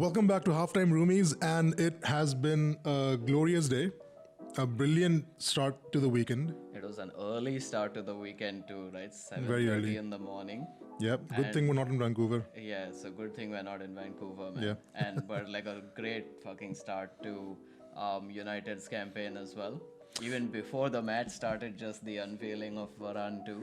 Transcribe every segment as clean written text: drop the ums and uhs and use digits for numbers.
Welcome back to Halftime Roomies, and it has been a glorious day, a brilliant start to the weekend. It was an early start to the weekend too, right? Very 7:30 early. in the morning. Yep, good thing And we're not in Vancouver. yeah, it's a good thing we're not in Vancouver, Yeah. man. And but like a great fucking start to United's campaign as well. Even before the match started, just the unveiling of Varane too.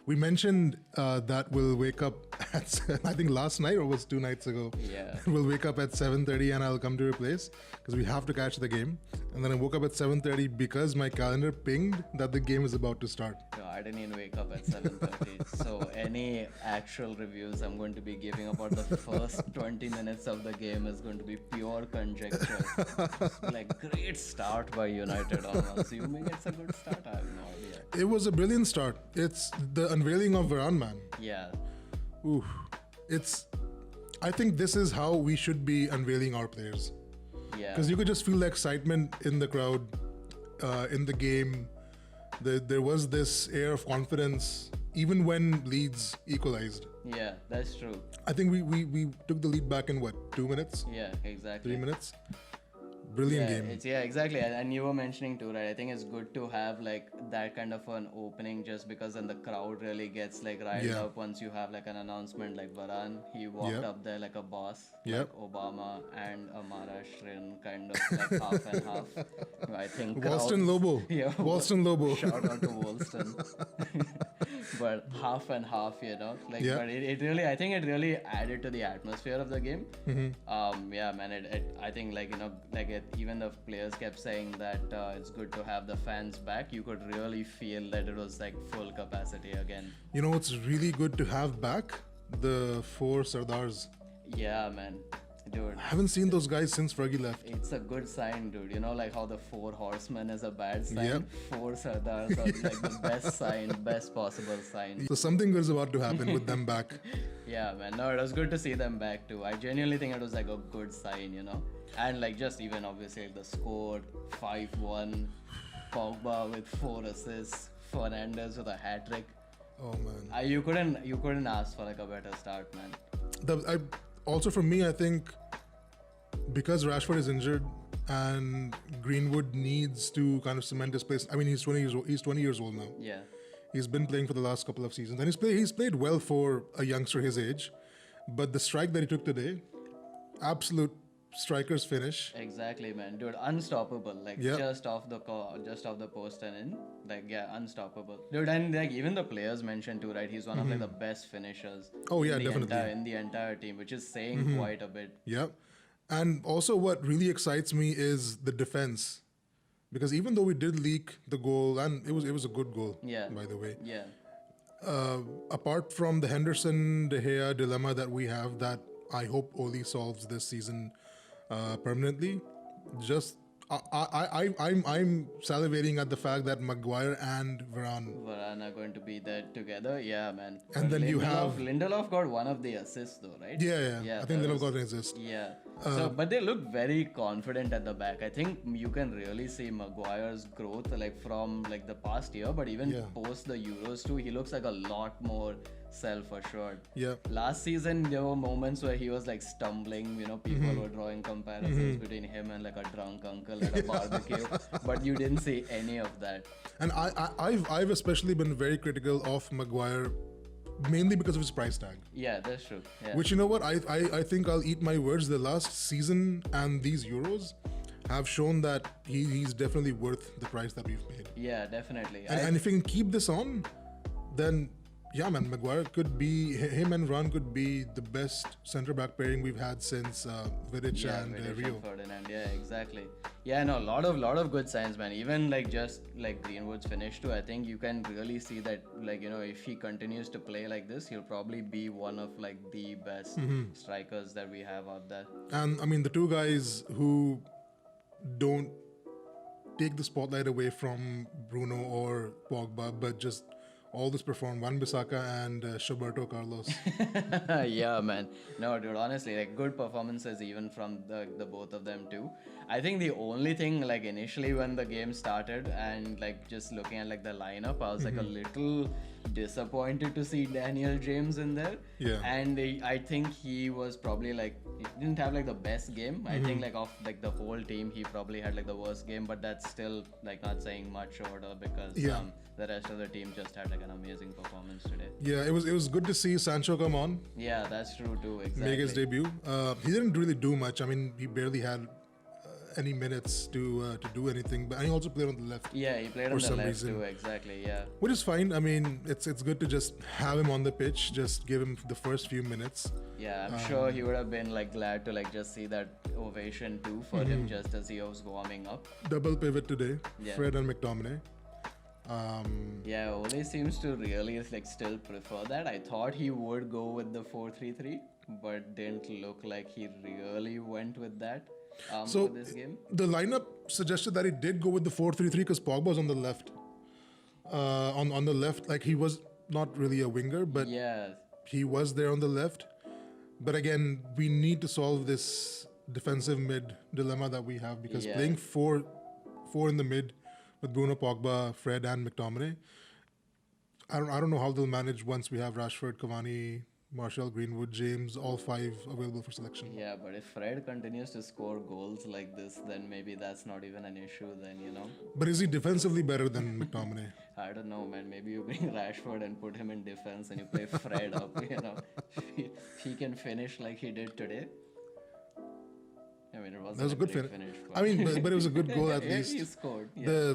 We mentioned that we'll wake up at, I think last night or was 2 nights ago. Yeah. We'll wake up at 7:30 and I'll come to your place because we have to catch the game. And then I woke up at 7:30 because my calendar pinged that the game is about to start. No, I didn't even wake up at 7:30. So any actual reviews I'm going to be giving about the first 20 minutes of the game is going to be pure conjecture. Like great start by United. I'm assuming it's a good start. I have no idea. It was a brilliant start. It's the unveiling of Varane, man. Yeah. Ooh, I think this is how we should be unveiling our players. Yeah. Because you could just feel the excitement in the crowd, in the game. There was this air of confidence, even when Leeds equalized. Yeah, that's true. I think we took the lead back in what, 2 minutes? Yeah, exactly. 3 minutes? Brilliant Yeah, game. exactly. And you were mentioning too, right? I think it's good to have like that kind of an opening just because then the crowd really gets like riled Yeah. up once you have like an announcement like Varane. He walked Yep. up there like a boss, Yep. like Obama and Amara Shrin, kind of like half and half. I think Wolston crowds- Lobo. Yeah, Wolston Lobo. Shout out to Wolston. But half and half, like Yeah. but it really, I think it really added to the atmosphere of the game. Yeah, man, I think like even the players kept saying that it's good to have the fans back. You could really feel that it was like full capacity again. You know what's really good to have back? The four Sardars. Yeah, man, dude. I haven't seen those guys since Fergie left. It's a good sign, dude. You know, like how the four horsemen is a bad sign. Yep. Four Sardars are like the best sign, best possible sign. So something good is about to happen with them back. Yeah, man. No, it was good to see them back too. I genuinely think it was like a good sign. And like just even obviously the score 5-1, Pogba with 4 assists, Fernandes with a hat trick. Oh man. You couldn't ask for like a better start, man. Also for me, I think because Rashford is injured and Greenwood needs to kind of cement his place. I mean, he's 20 years old. He's 20 years old now. Yeah. He's been playing for the last couple of seasons, and he's played well for a youngster his age. But the strike that he took today, absolute striker's finish. Exactly, man, dude, unstoppable. Like Yeah. just off the post and in, like yeah, unstoppable, dude. And like even the players mentioned too, right? He's one of like the best finishers. Oh, yeah, in the definitely. in the entire team, which is saying quite a bit. Yeah. And also, what really excites me is the defense, because even though we did leak the goal, and it was a good goal, Yeah. by the way. Yeah. Apart from the Henderson De Gea dilemma that we have, that I hope Oli solves this season permanently. Just I'm salivating at the fact that Maguire and Varane are going to be there together. Yeah, man. And then you have- Lindelof got one of the assists though, right? Yeah. I think that Lindelof was- got an assist. Yeah. But they look very confident at the back. I think you can really see Maguire's growth like from like the past year, but even Yeah. post the Euros too, he looks like a lot more self-assured. Yeah. Last season there were moments where he was like stumbling. People were drawing comparisons between him and like a drunk uncle at a barbecue, but you didn't see any of that. And I've especially been very critical of Maguire, mainly because of his price tag. Yeah, that's true. Yeah. Which, you know what, I think I'll eat my words. The last season and these Euros have shown that he's definitely worth the price that we've paid. Yeah, definitely. And if he can keep this on, then yeah, man, Maguire could be, him and Ron could be the best centre back pairing we've had since Vidic and Vidic Rio. and Ferdinand. Yeah, exactly. Yeah, no, lot of good signs, man. Even like just like Greenwood's finish too. I think you can really see that like if he continues to play like this, he'll probably be one of like the best strikers that we have out there. And I mean, the two guys who don't take the spotlight away from Bruno or Pogba, but just always performed. Wan Bissaka and Roberto Carlos. Yeah, man. No, dude, honestly, like good performances even from the both of them too. I think the only thing like initially when the game started and like just looking at like the lineup, I was like a little disappointed to see Daniel James in there. Yeah. And I think he was probably like he didn't have like the best game. I think like of like the whole team, he probably had like the worst game, but that's still like not saying much order because Yeah. the rest of the team just had like an amazing performance today. Yeah, it was good to see Sancho come on, Yeah, that's true too. Exactly. make his debut. He didn't really do much. I mean, he barely had any minutes to do anything. But and he also played on the left, Yeah, he played for on the some left reason. too. Exactly. Yeah. which is fine. I mean, it's good to just have him on the pitch, just give him the first few minutes. Yeah, I'm sure he would have been like glad to like just see that ovation too for him just as he was warming up. Double pivot today, Yeah. Fred and McTominay. Yeah, Ole seems to really like still prefer that. I thought he would go with the 4-3-3, but didn't look like he really went with that So for this game. the lineup suggested that he did go with the 4-3-3 because Pogba was on the left. On the left, like he was not really a winger, but Yeah, he was there on the left. But again, we need to solve this defensive mid dilemma that we have because Yeah. playing four in the mid with Bruno Pogba, Fred, and McTominay. I don't know how they'll manage once we have Rashford, Cavani, Martial, Greenwood, James, all five available for selection. yeah, but if Fred continues to score goals like this, then maybe that's not even an issue. Then But is he defensively better than McTominay? I don't know, man. Maybe you bring Rashford and put him in defense, and you play Fred up. If he can finish like he did today. I mean, it wasn't That was a good great finish. finish. I mean, but it was a good goal at Yeah, least. he scored. Yeah.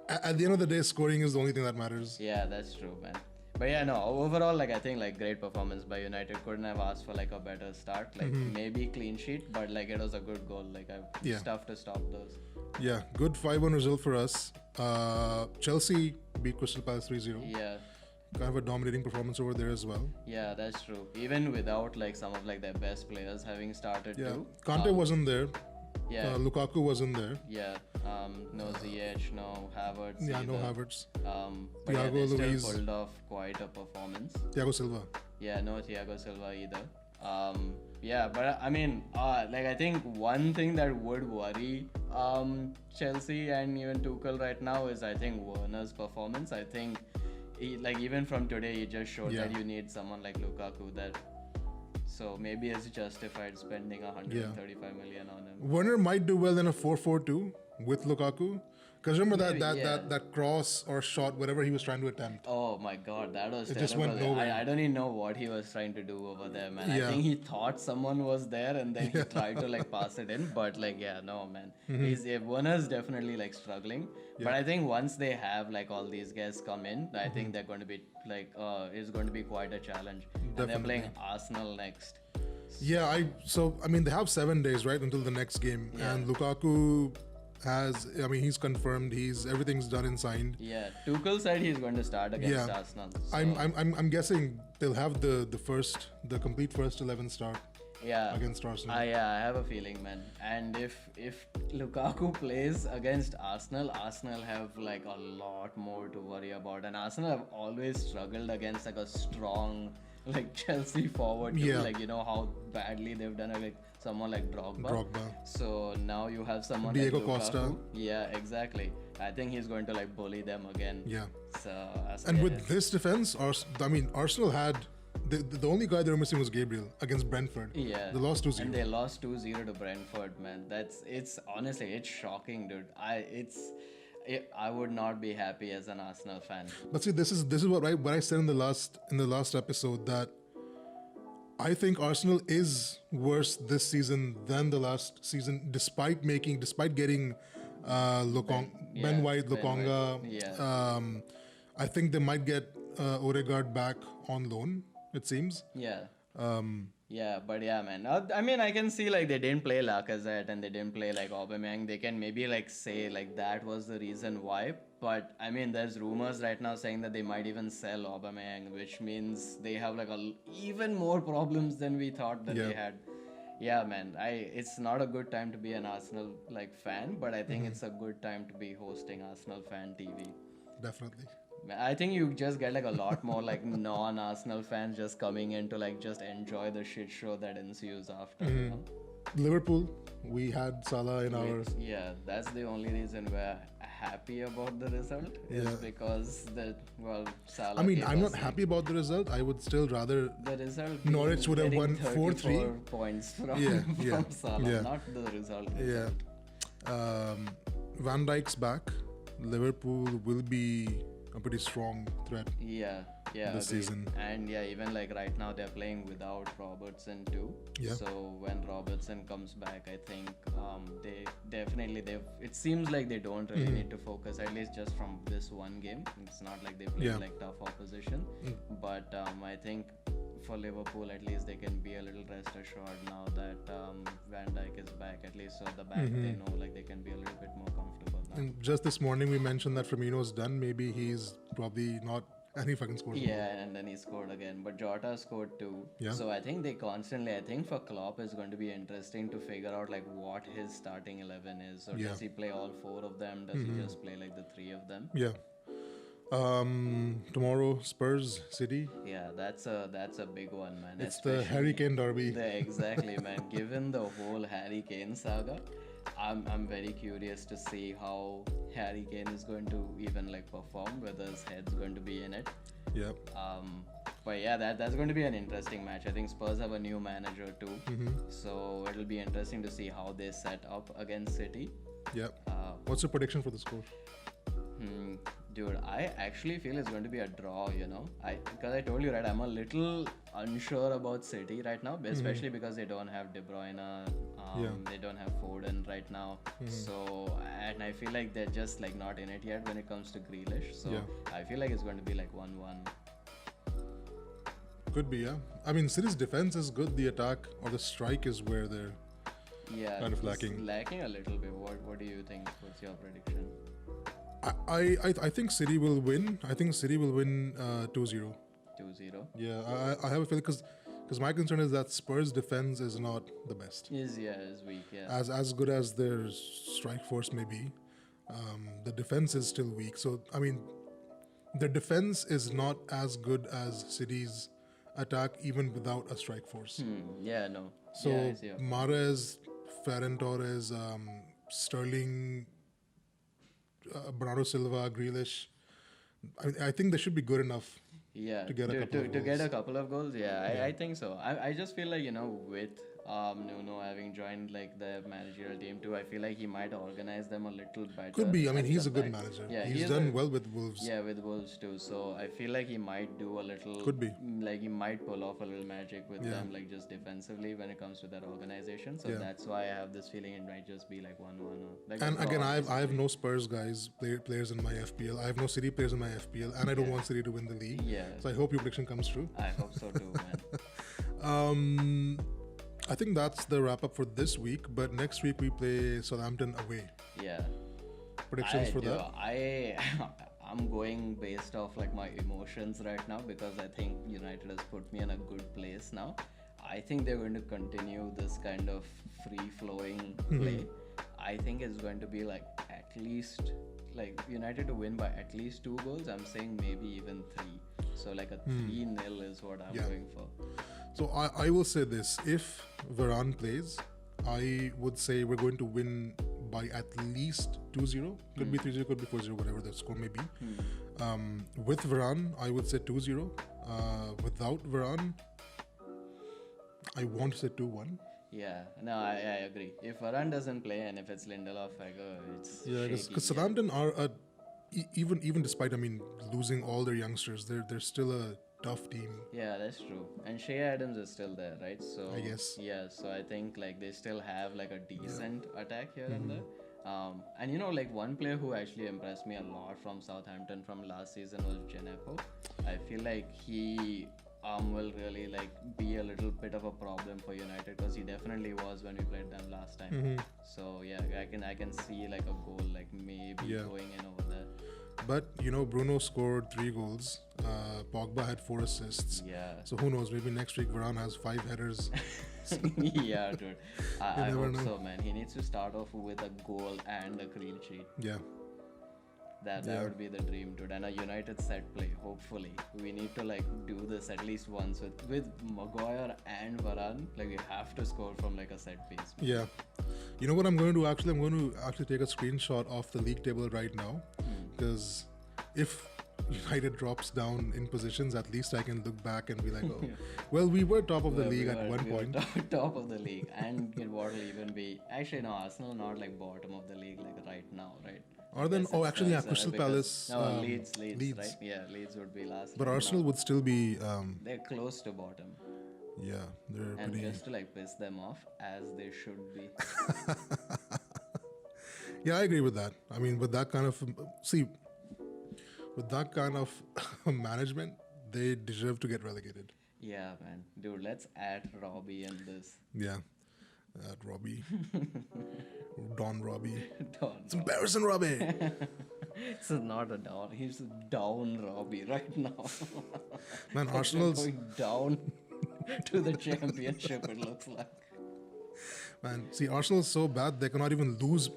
At the end of the day, scoring is the only thing that matters. Yeah, that's true, man. But yeah, no, overall, like I think like great performance by United. Couldn't have asked for like a better start. Like maybe clean sheet, but like it was a good goal. Like Yeah. it's tough to stop those. Yeah, good 5-1 result for us. Chelsea beat Crystal Palace 3-0. Yeah. Kind of a dominating performance over there as well. Yeah, that's true. Even without like some of like their best players having started Yeah, too. Kante wasn't there. Yeah. Lukaku wasn't there. Yeah, no Ziyech, no Havertz. Yeah, no either. Havertz. But yeah, Thiago they Luiz. still pulled off quite a performance. Thiago Silva. Yeah, no Thiago Silva either. Yeah, but I mean, like I think one thing that would worry Chelsea and even Tuchel right now is I think Werner's performance. I think like even from today, he just showed Yeah. that you need someone like Lukaku that. So maybe it's justified spending 135 million on him. Werner might do well in a 4-4-2 with Lukaku. Because remember Maybe, yeah. that cross or shot, whatever he was trying to attempt. Oh my god, that was It terrible. just went nowhere. I don't even know what he was trying to do over there, man. Yeah. I think he thought someone was there and then he tried to like pass it in, but like yeah, no man. Werner's definitely like struggling. But I think once they have like all these guys come in, I think they're going to be like it's going to be quite a challenge. And they're Definitely. playing Arsenal next. Yeah, I mean they have 7 days, right, until the next game. Yeah. And Lukaku he's confirmed, everything's done and signed. Yeah, Tuchel said he's going to start against Arsenal. So, I'm guessing they'll have the complete first 11 start yeah. against Arsenal. I have a feeling, man. And if Lukaku plays against Arsenal, Arsenal have like a lot more to worry about. And Arsenal have always struggled against like a strong like Chelsea forward. Too. Yeah. Like how badly they've done it, like someone like Drogba. So now you have someone Diego like Lukaku. Costa. Yeah, exactly. I think he's going to like bully them again. Yeah. So And with this defense, Arsenal had the only guy they were missing was Gabriel against Brentford. Yeah. They lost 2-0. And they lost 2-0 to Brentford, man. It's honestly it's shocking, dude. I would not be happy as an Arsenal fan. But see, this is what I said in the last episode, that I think Arsenal is worse this season than the last season, despite getting Ben White, Lokonga. Yeah. I think they might get Odegaard back on loan, it seems. Yeah. Yeah, but yeah, man. I mean, I can see like they didn't play Lacazette and they didn't play like Aubameyang. They can maybe like say like that was the reason why. But I mean, there's rumors right now saying that they might even sell Aubameyang, which means they have like even more problems than we thought that they had. Yeah, man. It's not a good time to be an Arsenal like fan, but I think it's a good time to be hosting Arsenal fan TV. Definitely. I think you just get like a lot more like non-Arsenal fans just coming in to like just enjoy the shit show that ensues after. You know? Liverpool, we had Salah in our. Yeah, that's the only reason we're happy about the result is Yeah. because Salah. I mean, gave I'm us not happy about the result. I would still rather. the result. Norwich being would have getting won 4-3. 34 points from, Yeah, yeah, from Salah, yeah. not the result. Yeah. Van Dijk's back. Liverpool will be a pretty strong threat. Yeah, This agreed. season. And yeah, even like right now they're playing without Robertson too. Yeah. So when Robertson comes back, I think they definitely it seems like they don't really need to focus, at least just from this one game. It's not like they play Yeah. like tough opposition, but I think for Liverpool at least they can be a little rest assured now that Van Dijk is back. At least so at the back they know like they can be a little bit more comfortable now. And just this morning we mentioned that Firmino's done. Maybe he's probably not. And he fucking scored. Yeah, and then he scored again. But Jota scored too. Yeah. So I think I think for Klopp it's going to be interesting to figure out like what his starting 11 is. Or Yeah. does he play all four of them? Does he just play like the three of them? Yeah. Tomorrow Spurs City. Yeah, that's a big one, man. It's the Harry Kane derby. Exactly, man. Given the whole Harry Kane saga, I'm very curious to see how Harry Kane is going to even like perform, whether his head's going to be in it. Yeah. But yeah, that's going to be an interesting match. I think Spurs have a new manager too, so it'll be interesting to see how they set up against City. Yeah. What's your prediction for the score? Dude, I actually feel it's going to be a draw, you know. Because I told you, right, I'm a little unsure about City right now, especially because they don't have De Bruyne, they don't have Foden right now. So, and I feel like they're just like not in it yet when it comes to Grealish. So, Yeah. I feel like it's going to be like 1-1. Could be, yeah. I mean, City's defense is good. The attack or the strike is where they're. Yeah, Kind of it's lacking. Lacking a little bit. What do you think? What's your prediction? I think City will win. I think City will win 2-0. 2-0. Yeah, I have a feeling because my concern is that Spurs' defense is not the best. Is weak, yeah. As good as their strike force may be, the defense is still weak. So I mean, their defense is not as good as City's attack, even without a strike force. Yeah, no. So yeah, I see. Mahrez, Ferran Torres, Sterling, Bernardo Silva, Grealish. I think they should be good enough. Yeah, to get a couple of to get goals. a couple of goals. Yeah, I think so. I just feel like, you know, with Nuno having joined like the managerial team too, I feel like he might organize them a little better. Could be. I mean, at he's the a good back. manager. Yeah, He's is done well with Wolves. Yeah, with Wolves too. So I feel like he might do a little. Could be. Like he might pull off a little magic with Yeah. them, like just defensively when it comes to that organization. So Yeah. that's why I have this feeling it might just be like 1-1. Or, like And a draw, again, I have basically. no Spurs guys players in my FPL. I have no City players in my FPL, and I don't want City to win the league. Yeah, So I hope your prediction comes true. I hope so too, man. I think that's the wrap up for this week. But next week we play Southampton away. Yeah. Predictions for that? I'm going based off like my emotions right now because I think United has put me in a good place now. I think they're going to continue this kind of free flowing play. I think it's going to be like at least like United to win by at least 2 goals. I'm saying maybe even 3. So like a 3-0 is what I'm Yeah. going for. So I will say this: if Varane plays, I would say we're going to win by at least 2-0. Could be 3-0, could be 4-0, whatever the score may be. With Varane, I would say 2-0. Without Varane, I want to say 2-1. Yeah, no, I agree. If Varane doesn't play and if it's Lindelof, I go, it's Yeah, shaky. because Southampton are even despite losing all their youngsters, they're still a tough team. Yeah, that's true. And Shea Adams is still there, right? So I guess. Yeah, so I think like they still have like a decent attack here and there. And you know, like one player who actually impressed me a lot from Southampton from last season was Djenepo. I feel like he will really like be a little bit of a problem for United because he definitely was when we played them last time. So yeah, I can see like a goal like maybe Yeah. going in over there. But Bruno scored 3 goals. Pogba had 4 assists. Yeah. So who knows? Maybe next week Varane has 5 headers. Yeah, dude. I never hope know. so, man. He needs to start off with a goal and a clean sheet. Yeah. That Yeah. would be the dream, dude. And a United set play, hopefully. We need to like do this at least once with Maguire and Varane. Like we have to score from like a set piece. Yeah. You know what I'm going to do? Actually, I'm going to actually take a screenshot of the league table right now, because if United drops down in positions, at least I can look back and be like, oh, well, we were top of the Well, league we at were- one we were point. top of the league, and what will even be actually no, Arsenal not like bottom of the league like right now, right? Or then, Yes, oh, it's actually, yeah, Spurs, Crystal because- Palace. No, Leeds, Leeds. right? Yeah, Leeds would be last. But right Arsenal now. would still be, They're close to bottom, yeah, they're and pretty. just to like piss them off as they should be. Yeah, I agree with that. I mean, with that kind of with that kind of management, they deserve to get relegated. Yeah, man, dude, let's add Robbie in this. Yeah, Robbie, Don Robbie. Don. It's embarrassing, Robbie. It's not a down. He's down Robbie right now. Man, They're Arsenal's going down to the championship. It looks like. man. See, Arsenal's so bad they cannot even lose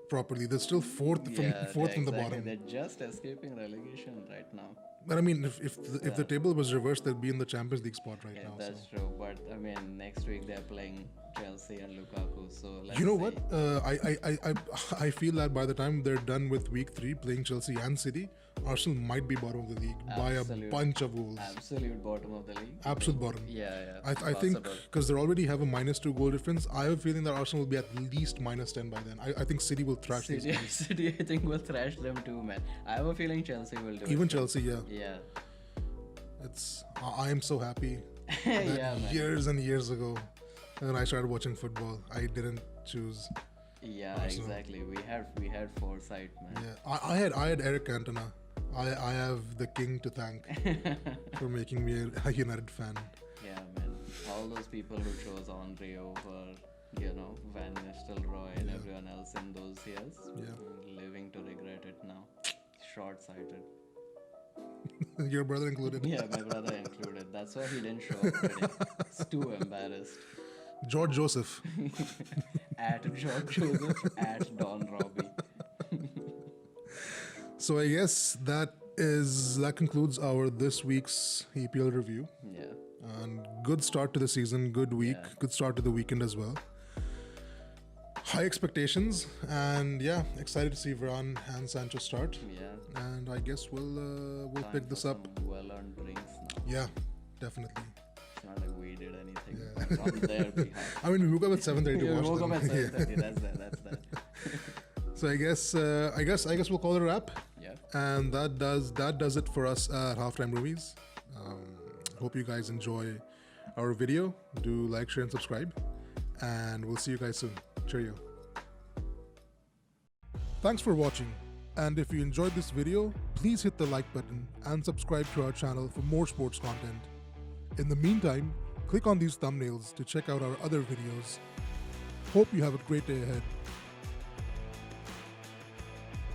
properly. They're still fourth from Yeah, fourth from the exactly. bottom. They're just escaping relegation right now. But I mean, if the table was reversed, they'd be in the Champions League spot right Yeah, now. that's true. But I mean, next week they're playing Chelsea and Lukaku. So let's You know see. what? I feel that by the time they're done with week 3 playing Chelsea and City, Arsenal might be bottom of the league by a Absolute- bunch of goals. Absolute bottom of the league. Absolute bottom. Yeah. I think possible. because they already have a -2 goal difference, I have a feeling that Arsenal will be at least -10 by then. I think City will thrash these City, guys. City, I think will thrash them too, man. I have a feeling Chelsea will do Even it. Chelsea, yeah. Yeah. I am so happy that Yeah, man. years and years ago, when I started watching football, I didn't choose. Yeah, exactly. We had foresight, man. Yeah, I had Eric Cantona. I have the king to thank for making me a United fan. Yeah, man. All those people who chose Andre over, Van Nistelrooy and everyone else in those years, Yeah. living to regret it now. Short-sighted. Your brother included. Yeah, my brother included. That's why he didn't show up today. He's too embarrassed. George Joseph. At George Joseph, at Don Robbie. So I guess that concludes our this week's EPL review. Yeah. And good start to the season, good week, Yeah. good start to the weekend as well. High expectations, and yeah, excited to see Varane and Sancho start. Yeah. And I guess we'll Time pick for this up. some well-earned drinks now. Yeah, definitely. It's not like we did anything on their behalf. I mean, we woke up at 7:30 to Yeah, we watch woke them. up at Yeah. 7:30. That's that. So I guess we'll call it a wrap. Yeah. And that does it for us at Halftime Movies. Hope you guys enjoy our video. Do like, share, and subscribe. And we'll see you guys soon. Cheerio. Thanks for watching. And if you enjoyed this video, please hit the like button and subscribe to our channel for more sports content. In the meantime, click on these thumbnails to check out our other videos. Hope you have a great day ahead.